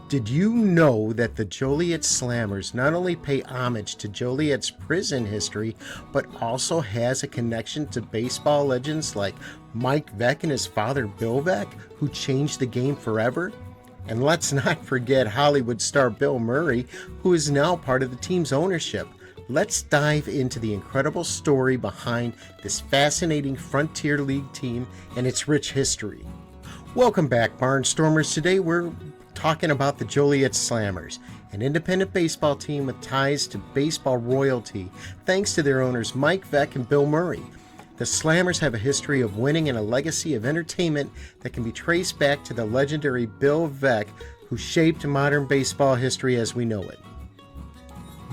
Did you know that the Joliet Slammers not only pay homage to Joliet's prison history, but also has a connection to baseball legends like Mike Veeck and his father Bill Veeck, who changed the game forever? And let's not forget Hollywood star Bill Murray, who is now part of the team's ownership. Let's dive into the incredible story behind this fascinating Frontier League team and its rich history. Welcome back, Barnstormers. Today we're talking about the Joliet Slammers, an independent baseball team with ties to baseball royalty thanks to their owners Mike Veeck and Bill Murray. The Slammers have a history of winning and a legacy of entertainment that can be traced back to the legendary Bill Veeck, who shaped modern baseball history as we know it.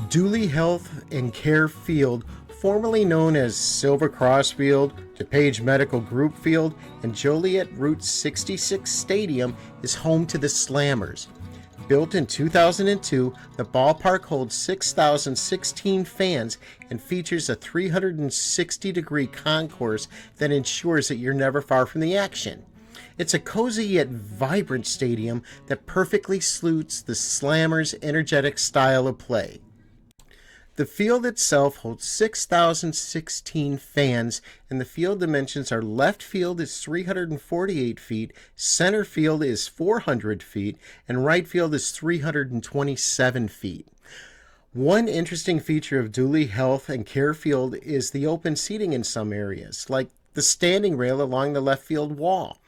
Duly Health and Care Field, formerly known as Silver Cross Field, DuPage Medical Group Field, and Joliet Route 66 Stadium, is home to the Slammers. Built in 2002, the ballpark holds 6,016 fans and features a 360-degree concourse that ensures that you're never far from the action. It's a cozy yet vibrant stadium that perfectly suits the Slammers' energetic style of play. The field itself holds 6,016 fans, and the field dimensions are left field is 348 feet, center field is 400 feet, and right field is 327 feet. One interesting feature of Duly Health and Care Field is the open seating in some areas, like the standing rail along the left field wall.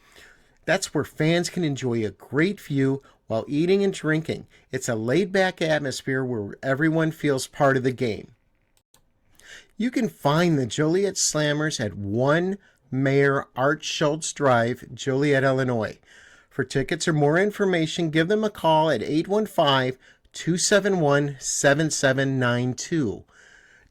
That's where fans can enjoy a great view while eating and drinking. It's a laid-back atmosphere where everyone feels part of the game. You can find the Joliet Slammers at 1 Mayor Art Schultz Drive, Joliet, Illinois. For tickets or more information, give them a call at 815-271-7792.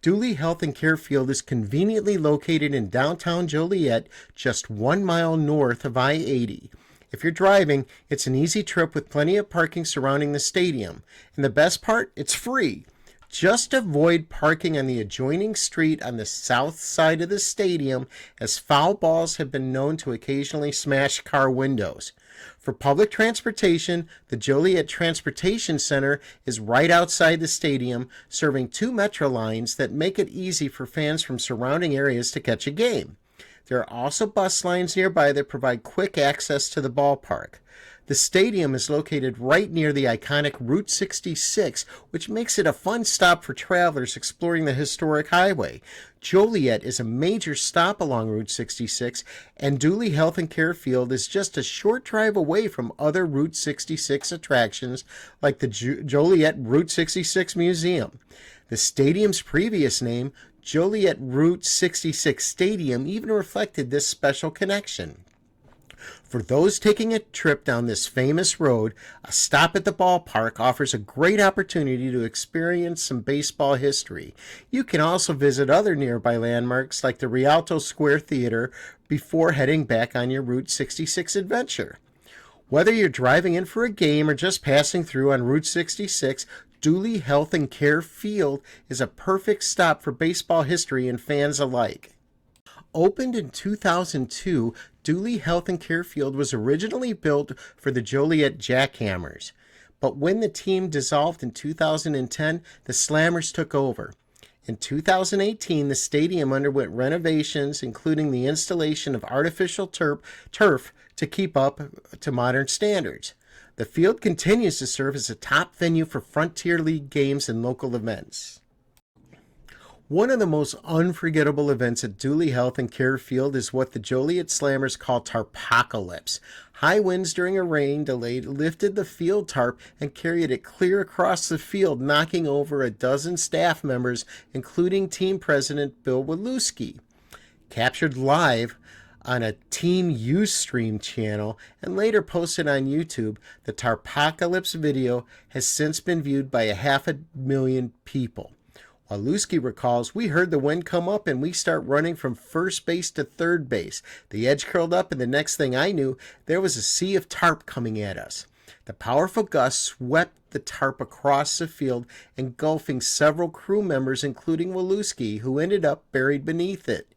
Duly Health and Care Field is conveniently located in downtown Joliet, just 1 mile north of I-80. If you're driving, it's an easy trip with plenty of parking surrounding the stadium. And the best part, it's free. Just avoid parking on the adjoining street on the south side of the stadium, as foul balls have been known to occasionally smash car windows. For public transportation, the Joliet Transportation Center is right outside the stadium, serving 2 metro lines that make it easy for fans from surrounding areas to catch a game. There are also bus lines nearby that provide quick access to the ballpark. The stadium is located right near the iconic Route 66, which makes it a fun stop for travelers exploring the historic highway. Joliet is a major stop along Route 66, and Duly Health and Care Field is just a short drive away from other Route 66 attractions like the Joliet Route 66 Museum. The stadium's previous name, Joliet Route 66 Stadium, even reflected this special connection. For those taking a trip down this famous road, a stop at the ballpark offers a great opportunity to experience some baseball history. You can also visit other nearby landmarks like the Rialto Square Theater before heading back on your Route 66 adventure. Whether you're driving in for a game or just passing through on Route 66, Duly Health and Care Field is a perfect stop for baseball history and fans alike. Opened in 2002, Duly Health and Care Field was originally built for the Joliet Jackhammers. But when the team dissolved in 2010, the Slammers took over. In 2018, the stadium underwent renovations, including the installation of artificial turf to keep up to modern standards. The field continues to serve as a top venue for Frontier League games and local events. One of the most unforgettable events at Duly Health and Care Field is what the Joliet Slammers call tarpocalypse. High winds during a rain delay lifted the field tarp and carried it clear across the field, knocking over a dozen staff members, including team president Bill Waluski. Captured live on a Team Ustream channel and later posted on YouTube, the Tarpocalypse video has since been viewed by 500,000 people. Waluski recalls, "We heard the wind come up and we start running from first base to third base. The edge curled up and the next thing I knew, there was a sea of tarp coming at us. The powerful gust swept the tarp across the field, engulfing several crew members, including Waluski, who ended up buried beneath it.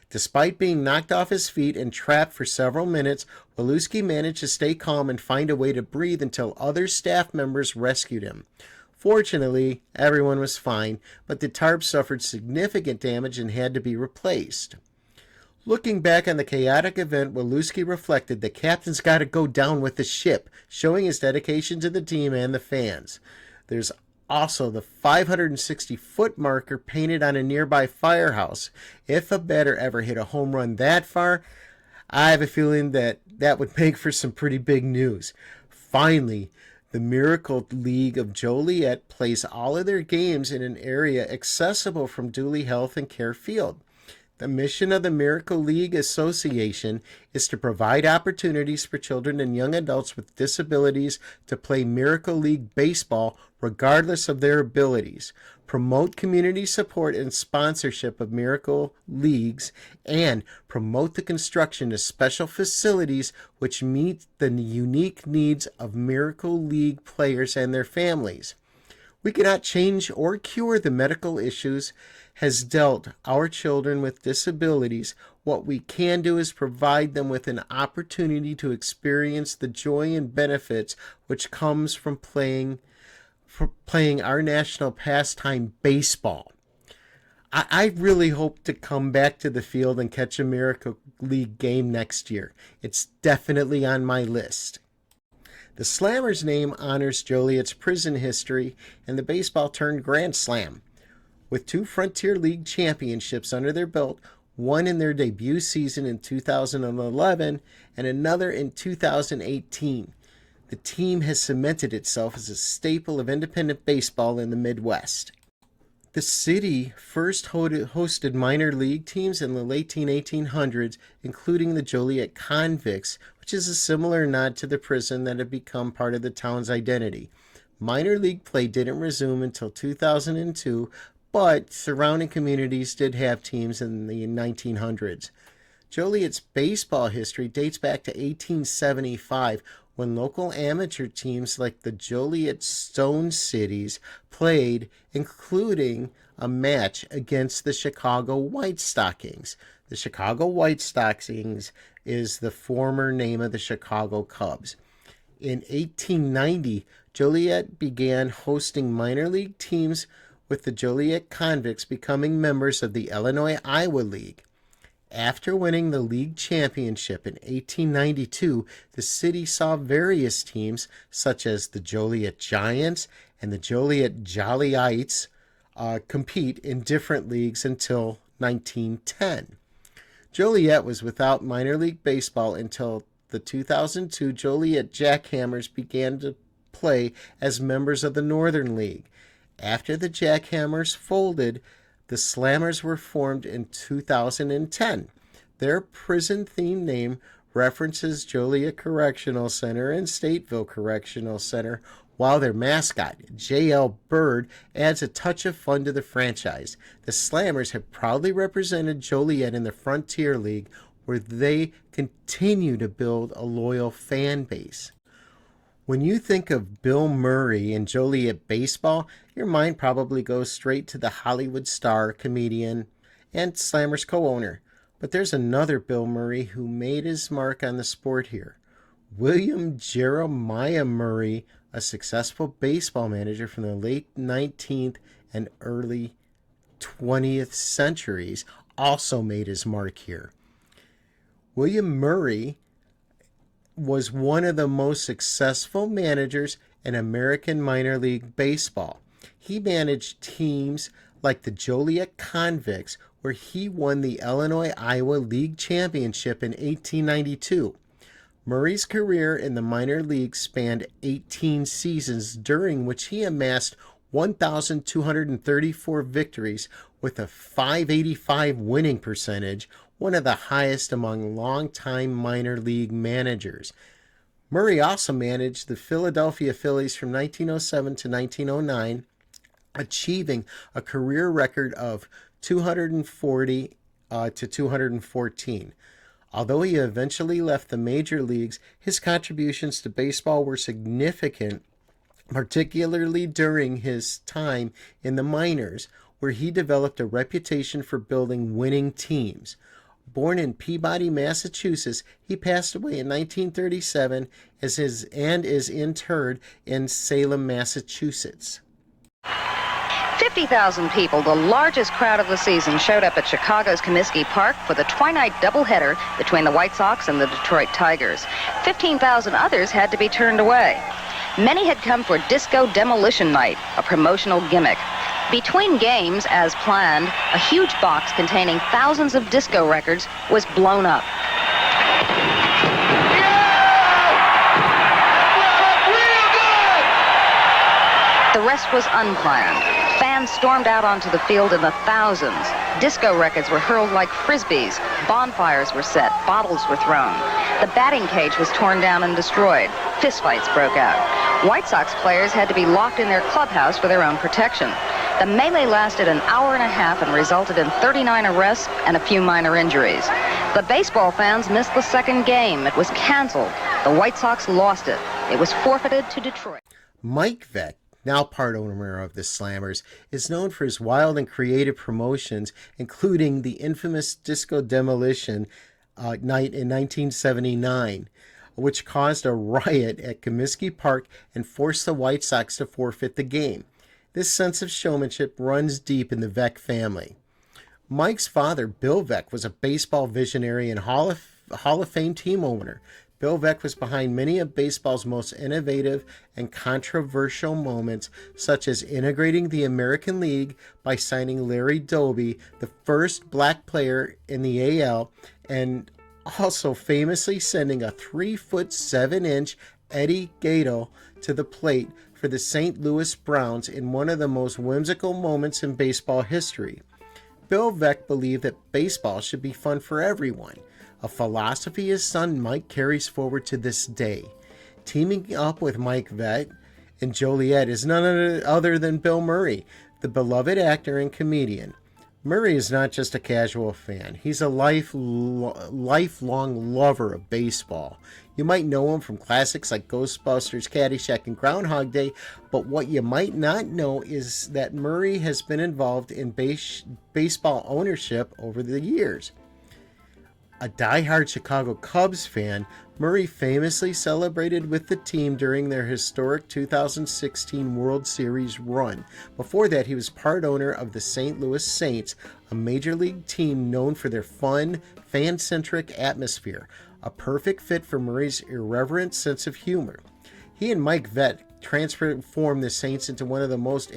Despite being knocked off his feet and trapped for several minutes, Waluski managed to stay calm and find a way to breathe until other staff members rescued him. Fortunately, everyone was fine, but the tarp suffered significant damage and had to be replaced. Looking back on the chaotic event, Waluski reflected, "The captain's got to go down with the ship," showing his dedication to the team and the fans. There's also the 560-foot marker painted on a nearby firehouse. If a batter ever hit a home run that far, I have a feeling that would make for some pretty big news. Finally, the Miracle League of Joliet plays all of their games in an area accessible from Duly Health and Care Field. The mission of the Miracle League Association is to provide opportunities for children and young adults with disabilities to play Miracle League baseball regardless of their abilities, promote community support and sponsorship of Miracle Leagues, and promote the construction of special facilities which meet the unique needs of Miracle League players and their families. We cannot change or cure the medical issues has dealt our children with disabilities. What we can do is provide them with an opportunity to experience the joy and benefits which comes from playing our national pastime, baseball. I really hope to come back to the field and catch a Miracle League game next year. It's definitely on my list. The Slammers name honors Joliet's prison history and the baseball-turned Grand Slam. With 2 Frontier League championships under their belt, one in their debut season in 2011 and another in 2018. The team has cemented itself as a staple of independent baseball in the Midwest. The city first hosted minor league teams in the late 1800s, including the Joliet Convicts, which is a similar nod to the prison that had become part of the town's identity. Minor league play didn't resume until 2002, but surrounding communities did have teams in the 1900s. Joliet's baseball history dates back to 1875, when local amateur teams like the Joliet Stone Cities played, including a match against the Chicago White Stockings. The Chicago White Stockings is the former name of the Chicago Cubs. In 1890, Joliet began hosting minor league teams, with the Joliet Convicts becoming members of the Illinois-Iowa League. After winning the league championship in 1892, the city saw various teams such as the Joliet Giants and the Joliet Jolyites compete in different leagues until 1910. Joliet was without minor league baseball until the 2002 Joliet Jackhammers began to play as members of the Northern League. After the Jackhammers folded, the Slammers were formed in 2010. Their prison-themed name references Joliet Correctional Center and Stateville Correctional Center, while their mascot, J.L. Bird, adds a touch of fun to the franchise. The Slammers have proudly represented Joliet in the Frontier League, where they continue to build a loyal fan base. When you think of Bill Murray and Joliet baseball, your mind probably goes straight to the Hollywood star, comedian, and Slammers co-owner. But there's another Bill Murray who made his mark on the sport here. William Jeremiah Murray, a successful baseball manager from the late 19th and early 20th centuries, also made his mark here. William Murray was one of the most successful managers in American minor league baseball. He managed teams like the Joliet Convicts, where he won the Illinois-Iowa League Championship in 1892. Murray's career in the minor leagues spanned 18 seasons, during which he amassed 1,234 victories with a .585 winning percentage, one of the highest among longtime minor league managers. Murray also managed the Philadelphia Phillies from 1907 to 1909, achieving a career record of 240 to 214. Although he eventually left the major leagues, his contributions to baseball were significant, particularly during his time in the minors, where he developed a reputation for building winning teams. Born in Peabody, Massachusetts, he passed away in 1937 and is interred in Salem, Massachusetts. 50,000 people, the largest crowd of the season, showed up at Chicago's Comiskey Park for the twilight doubleheader between the White Sox and the Detroit Tigers. 15,000 others had to be turned away. Many had come for Disco Demolition Night, a promotional gimmick. Between games, as planned, a huge box containing thousands of disco records was blown up. The rest was unplanned. Fans stormed out onto the field in the thousands. Disco records were hurled like frisbees. Bonfires were set. Bottles were thrown. The batting cage was torn down and destroyed. Fistfights broke out. White Sox players had to be locked in their clubhouse for their own protection. The melee lasted an hour and a half and resulted in 39 arrests and a few minor injuries. The baseball fans missed the second game. It was canceled. The White Sox lost it. It was forfeited to Detroit. Mike Veeck, now part owner of the Slammers, is known for his wild and creative promotions, including the infamous Disco Demolition Night in 1979, which caused a riot at Comiskey Park and forced the White Sox to forfeit the game. This sense of showmanship runs deep in the Veeck family. Mike's father, Bill Veeck, was a baseball visionary and Hall of Fame team owner. Bill Veeck was behind many of baseball's most innovative and controversial moments, such as integrating the American League by signing Larry Doby, the first black player in the AL, and also famously sending a 3'7" Eddie Gaedel to the plate for the St. Louis Browns in one of the most whimsical moments in baseball history. Bill Veeck believed that baseball should be fun for everyone, a philosophy his son Mike carries forward to this day. Teaming up with Mike Veeck and Joliet is none other than Bill Murray, the beloved actor and comedian. Murray is not just a casual fan. He's a lifelong lover of baseball. You might know him from classics like Ghostbusters, Caddyshack, and Groundhog Day, but what you might not know is that Murray has been involved in baseball ownership over the years. A diehard Chicago Cubs fan, Murray famously celebrated with the team during their historic 2016 World Series run. Before that, he was part owner of the St. Louis Saints, a major league team known for their fun, fan-centric atmosphere, a perfect fit for Murray's irreverent sense of humor. He and Mike Veeck transformed the Saints into one of the most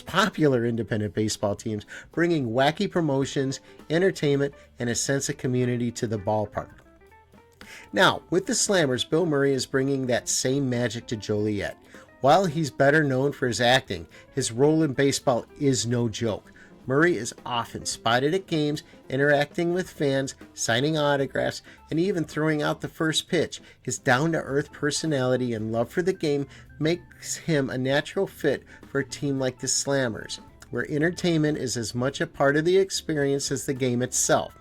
popular independent baseball teams, bringing wacky promotions, entertainment, and a sense of community to the ballpark. Now, with the Slammers, Bill Murray is bringing that same magic to Joliet. While he's better known for his acting, his role in baseball is no joke. Murray is often spotted at games, interacting with fans, signing autographs, and even throwing out the first pitch. His down-to-earth personality and love for the game makes him a natural fit for a team like the Slammers, where entertainment is as much a part of the experience as the game itself.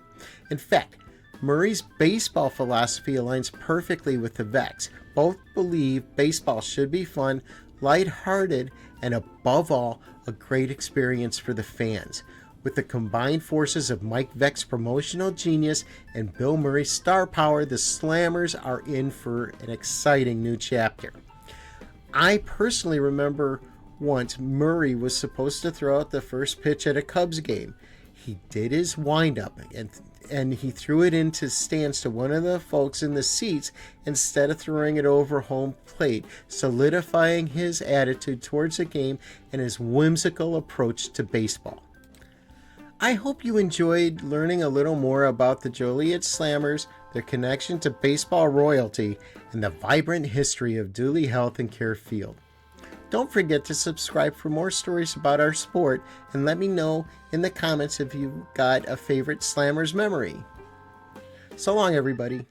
In fact, Murray's baseball philosophy aligns perfectly with the Veecks. Both believe baseball should be fun, lighthearted, and above all, a great experience for the fans. With the combined forces of Mike Veeck's promotional genius and Bill Murray's star power, the Slammers are in for an exciting new chapter. I personally remember once Murray was supposed to throw out the first pitch at a Cubs game. He did his windup and he threw it into stands to one of the folks in the seats instead of throwing it over home plate, solidifying his attitude towards the game and his whimsical approach to baseball. I hope you enjoyed learning a little more about the Joliet Slammers, their connection to baseball royalty, and the vibrant history of Duly Health and Care Field. Don't forget to subscribe for more stories about our sport, and let me know in the comments if you've got a favorite Slammers memory. So long, everybody.